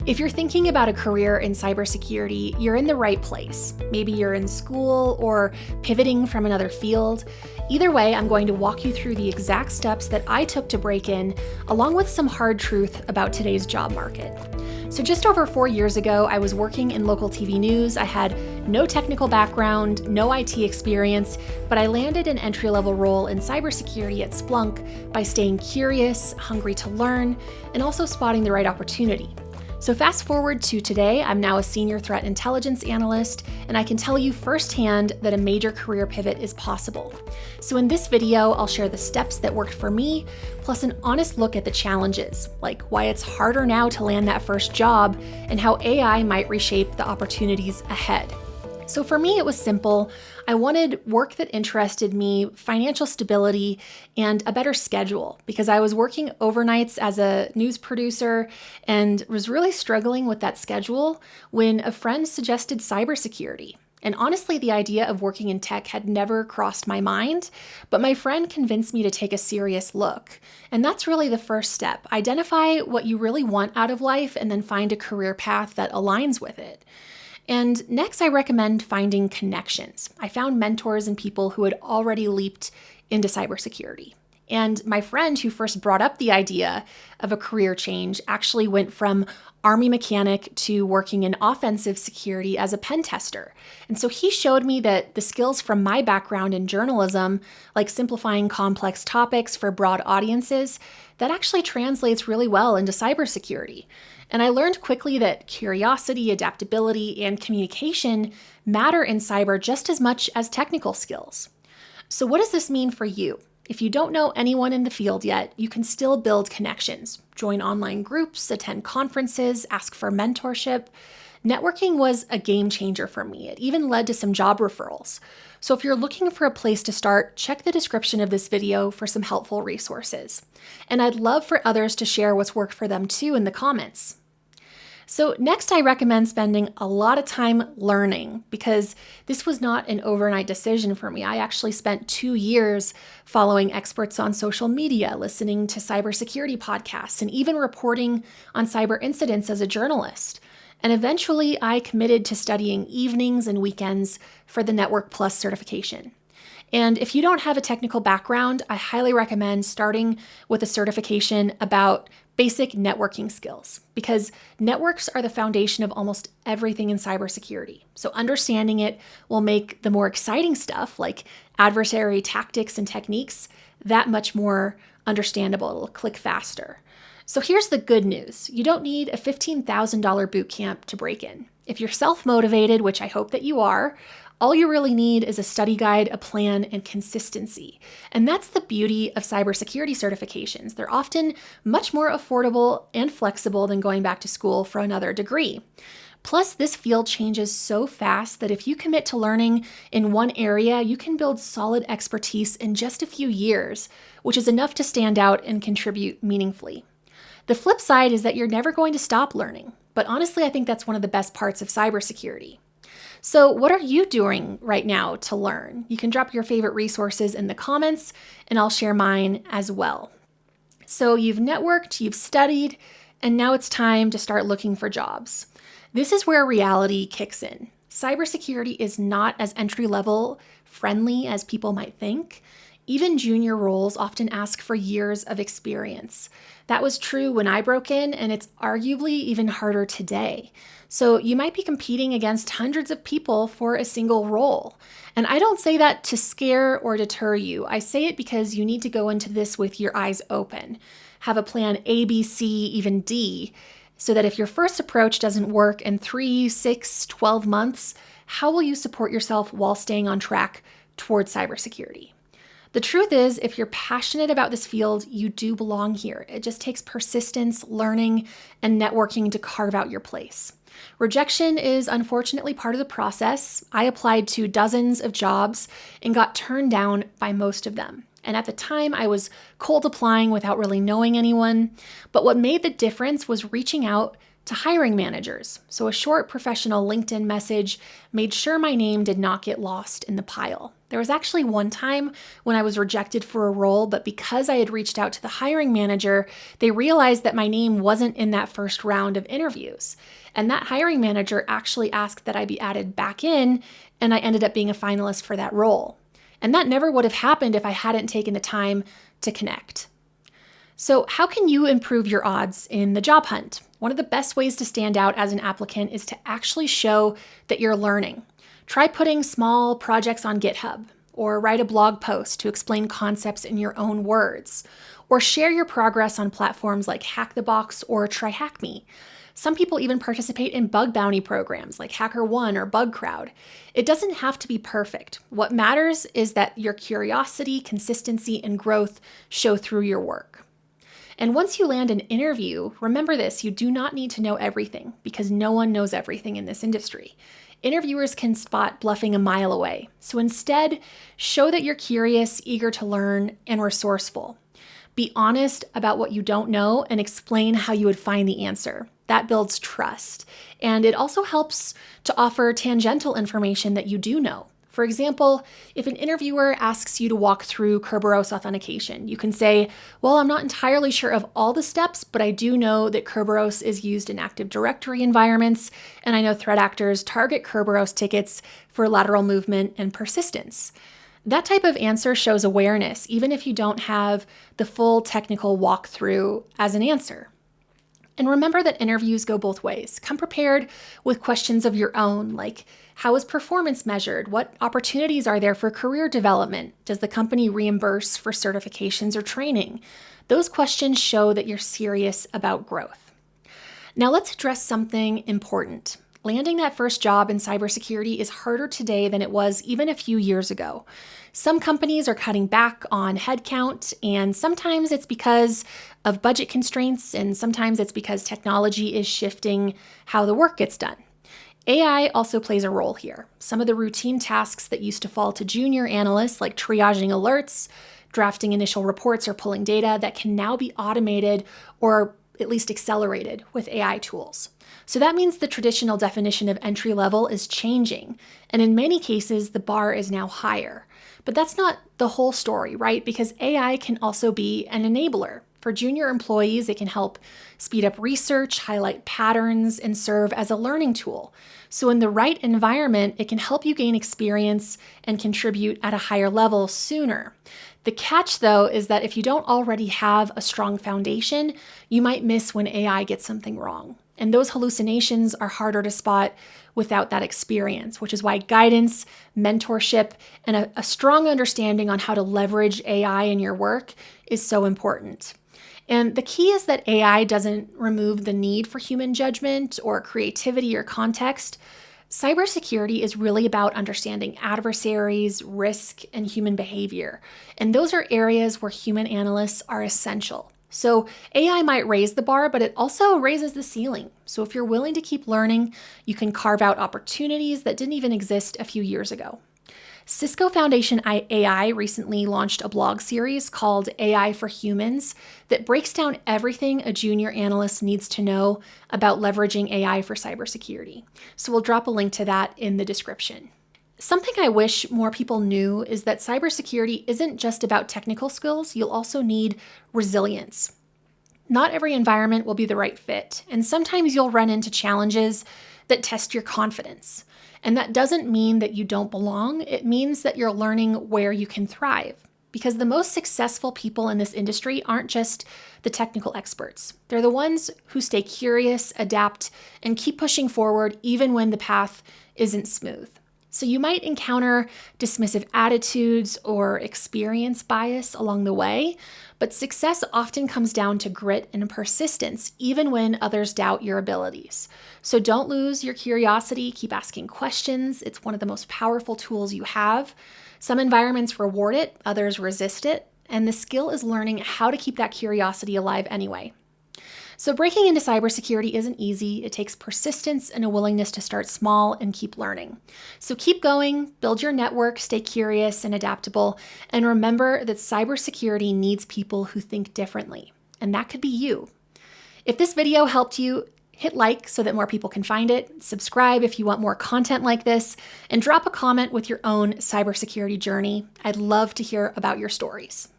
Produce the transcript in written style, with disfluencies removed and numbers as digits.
If you're thinking about a career in cybersecurity, you're in the right place. Maybe you're in school or pivoting from another field. Either way, I'm going to walk you through the exact steps that I took to break in, along with some hard truth about today's job market. So just over 4 years ago, I was working in local TV news. I had no technical background, no IT experience, but I landed an entry-level role in cybersecurity at Splunk by staying curious, hungry to learn, and also spotting the right opportunity. So fast forward to today, I'm now a senior threat intelligence analyst, and I can tell you firsthand that a major career pivot is possible. So in this video, I'll share the steps that worked for me, plus an honest look at the challenges, like why it's harder now to land that first job, and how AI might reshape the opportunities ahead. So for me, it was simple. I wanted work that interested me, financial stability, and a better schedule because I was working overnights as a news producer and was really struggling with that schedule when a friend suggested cybersecurity. And honestly, the idea of working in tech had never crossed my mind, but my friend convinced me to take a serious look. And that's really the first step. Identify what you really want out of life and then find a career path that aligns with it. And next, I recommend finding connections. I found mentors and people who had already leaped into cybersecurity. And my friend who first brought up the idea of a career change actually went from Army mechanic to working in offensive security as a pen tester. And so he showed me that the skills from my background in journalism, like simplifying complex topics for broad audiences, that actually translates really well into cybersecurity. And I learned quickly that curiosity, adaptability, and communication matter in cyber just as much as technical skills. So what does this mean for you? If you don't know anyone in the field yet, you can still build connections, join online groups, attend conferences, ask for mentorship. Networking was a game changer for me. It even led to some job referrals. So if you're looking for a place to start, check the description of this video for some helpful resources. And I'd love for others to share what's worked for them too in the comments. So next, I recommend spending a lot of time learning because this was not an overnight decision for me. I actually spent 2 years following experts on social media, listening to cybersecurity podcasts, and even reporting on cyber incidents as a journalist. And eventually, I committed to studying evenings and weekends for the Network Plus certification. And if you don't have a technical background, I highly recommend starting with a certification about basic networking skills because networks are the foundation of almost everything in cybersecurity. So understanding it will make the more exciting stuff like adversary tactics and techniques that much more understandable. It'll click faster. So here's the good news. You don't need a $15,000 boot camp to break in. If you're self-motivated, which I hope that you are, all you really need is a study guide, a plan, and consistency. And that's the beauty of cybersecurity certifications. They're often much more affordable and flexible than going back to school for another degree. Plus, this field changes so fast that if you commit to learning in one area, you can build solid expertise in just a few years, which is enough to stand out and contribute meaningfully. The flip side is that you're never going to stop learning. But honestly, I think that's one of the best parts of cybersecurity. So what are you doing right now to learn? You can drop your favorite resources in the comments, and I'll share mine as well. So you've networked, you've studied, and now it's time to start looking for jobs. This is where reality kicks in. Cybersecurity is not as entry-level friendly as people might think. Even junior roles often ask for years of experience. That was true when I broke in, and it's arguably even harder today. So you might be competing against hundreds of people for a single role. And I don't say that to scare or deter you. I say it because you need to go into this with your eyes open. Have a plan A, B, C, even D, so that if your first approach doesn't work in 3, 6, 12 months, how will you support yourself while staying on track towards cybersecurity? The truth is, if you're passionate about this field, you do belong here. It just takes persistence, learning, and networking to carve out your place. Rejection is unfortunately part of the process. I applied to dozens of jobs and got turned down by most of them. And at the time, I was cold applying without really knowing anyone. But what made the difference was reaching out to hiring managers. So a short professional LinkedIn message made sure my name did not get lost in the pile. There was actually one time when I was rejected for a role, but because I had reached out to the hiring manager, they realized that my name wasn't in that first round of interviews. And that hiring manager actually asked that I be added back in, and I ended up being a finalist for that role. And that never would have happened if I hadn't taken the time to connect. So how can you improve your odds in the job hunt? One of the best ways to stand out as an applicant is to actually show that you're learning. Try putting small projects on GitHub, or write a blog post to explain concepts in your own words, or share your progress on platforms like Hack the Box or Try Hack Me. Some people even participate in bug bounty programs like HackerOne or BugCrowd. It doesn't have to be perfect. What matters is that your curiosity, consistency, and growth show through your work. And once you land an interview, remember this, you do not need to know everything because no one knows everything in this industry. Interviewers can spot bluffing a mile away. So instead, show that you're curious, eager to learn, and resourceful. Be honest about what you don't know and explain how you would find the answer. That builds trust. And it also helps to offer tangential information that you do know. For example, if an interviewer asks you to walk through Kerberos authentication, you can say, well, I'm not entirely sure of all the steps, but I do know that Kerberos is used in Active Directory environments, and I know threat actors target Kerberos tickets for lateral movement and persistence. That type of answer shows awareness, even if you don't have the full technical walkthrough as an answer. And remember that interviews go both ways. Come prepared with questions of your own, like how is performance measured? What opportunities are there for career development? Does the company reimburse for certifications or training? Those questions show that you're serious about growth. Now let's address something important. Landing that first job in cybersecurity is harder today than it was even a few years ago. Some companies are cutting back on headcount, and sometimes it's because of budget constraints, and sometimes it's because technology is shifting how the work gets done. AI also plays a role here. Some of the routine tasks that used to fall to junior analysts, like triaging alerts, drafting initial reports, or pulling data, that can now be automated or at least accelerated with AI tools. So that means the traditional definition of entry level is changing, and in many cases, the bar is now higher. But that's not the whole story, right? Because AI can also be an enabler. For junior employees, it can help speed up research, highlight patterns, and serve as a learning tool. So in the right environment, it can help you gain experience and contribute at a higher level sooner. The catch, though, is that if you don't already have a strong foundation, you might miss when AI gets something wrong. And those hallucinations are harder to spot without that experience, which is why guidance, mentorship, and a strong understanding on how to leverage AI in your work is so important. And the key is that AI doesn't remove the need for human judgment or creativity or context. Cybersecurity is really about understanding adversaries, risk, and human behavior. And those are areas where human analysts are essential. So AI might raise the bar, but it also raises the ceiling. So if you're willing to keep learning, you can carve out opportunities that didn't even exist a few years ago. Cisco Foundation AI recently launched a blog series called AI for Humans that breaks down everything a junior analyst needs to know about leveraging AI for cybersecurity. So we'll drop a link to that in the description. Something I wish more people knew is that cybersecurity isn't just about technical skills, you'll also need resilience. Not every environment will be the right fit, and sometimes you'll run into challenges that test your confidence. And that doesn't mean that you don't belong, it means that you're learning where you can thrive. Because the most successful people in this industry aren't just the technical experts. They're the ones who stay curious, adapt, and keep pushing forward even when the path isn't smooth. So you might encounter dismissive attitudes or experience bias along the way, but success often comes down to grit and persistence, even when others doubt your abilities. So don't lose your curiosity, keep asking questions. It's one of the most powerful tools you have. Some environments reward it, others resist it, and the skill is learning how to keep that curiosity alive anyway. So breaking into cybersecurity isn't easy. It takes persistence and a willingness to start small and keep learning. So keep going, build your network, stay curious and adaptable, and remember that cybersecurity needs people who think differently, and that could be you. If this video helped you, Hit like so that more people can find it, subscribe if you want more content like this, and drop a comment with your own cybersecurity journey. I'd love to hear about your stories.